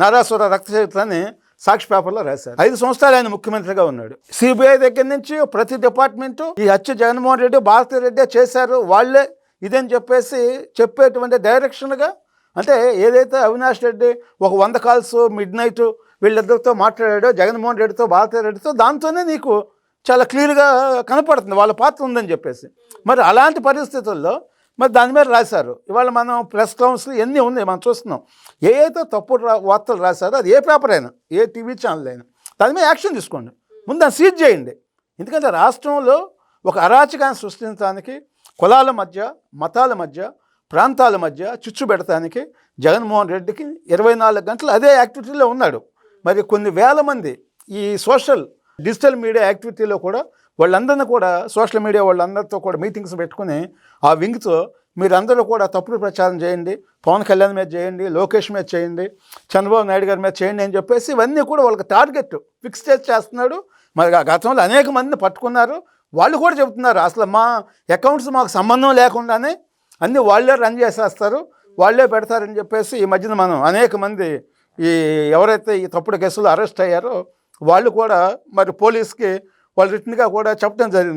నారాసుర రక్త చరిత్ర అని సాక్షి పేపర్లో రాశారు. 5 సంవత్సరాలు ఆయన ముఖ్యమంత్రిగా ఉన్నాడు. సిబిఐ దగ్గర నుంచి ప్రతి డిపార్ట్మెంటు ఈ హత్య జగన్మోహన్ రెడ్డి భారతిరెడ్డి చేశారు, వాళ్ళే ఇదని చెప్పేసి చెప్పేటువంటి డైరెక్షన్గా, అంటే ఏదైతే అవినాష్ రెడ్డి ఒక 100 కాల్స్ మిడ్ నైట్ వీళ్ళిద్దరితో మాట్లాడాడో జగన్మోహన్ రెడ్డితో భారతిరెడ్డితో, దాంతోనే నీకు చాలా క్లియర్గా కనపడుతుంది వాళ్ళ పాత్ర ఉందని చెప్పేసి. మరి అలాంటి పరిస్థితుల్లో మరి దాని మీద రాశారు. ఇవాళ మనం ప్రెస్ కౌన్సిల్ ఎన్ని ఉన్నాయి మనం చూస్తున్నాం. ఏ అయితే తప్పుడు వార్తలు రాశారో అది ఏ పేపర్ అయినా ఏ టీవీ ఛానల్ అయినా దాని మీద యాక్షన్ తీసుకోండి, ముందు దాన్ని సీజ్ చేయండి. ఎందుకంటే రాష్ట్రంలో ఒక అరాచకాన్ని సృష్టించడానికి, కులాల మధ్య మతాల మధ్య ప్రాంతాల మధ్య చిచ్చు పెడతానికి జగన్మోహన్ రెడ్డికి 24 గంటలు అదే యాక్టివిటీలో ఉన్నాడు. మరి కొన్ని వేల మంది ఈ డిజిటల్ మీడియా యాక్టివిటీలో కూడా వాళ్ళందరినీ కూడా సోషల్ మీడియా వాళ్ళందరితో కూడా మీటింగ్స్ పెట్టుకుని ఆ వింగ్తో మీరందరూ కూడా తప్పుడు ప్రచారం చేయండి, పవన్ కళ్యాణ్ మీద చేయండి, లోకేష్ మీద చేయండి, చంద్రబాబు నాయుడు గారి మీద చేయండి అని చెప్పేసి ఇవన్నీ కూడా వాళ్ళకి టార్గెట్ ఫిక్స్ చేస్తున్నాడు. మరి గతంలో అనేక మందిని పట్టుకున్నారు. వాళ్ళు కూడా చెబుతున్నారు అసలు మా అకౌంట్స్ మాకు సంబంధం లేకుండానే అన్నీ వాళ్ళే రన్ చేసేస్తారు, వాళ్ళే పెడతారని చెప్పేసి ఈ మధ్యన మనం అనేక మంది ఈ ఎవరైతే ఈ తప్పుడు కేసులు అరెస్ట్ అయ్యారో వాళ్ళు కూడా మరి పోలీస్కి వాళ్ళు రిటర్న్గా కూడా చెప్పడం జరిగింది.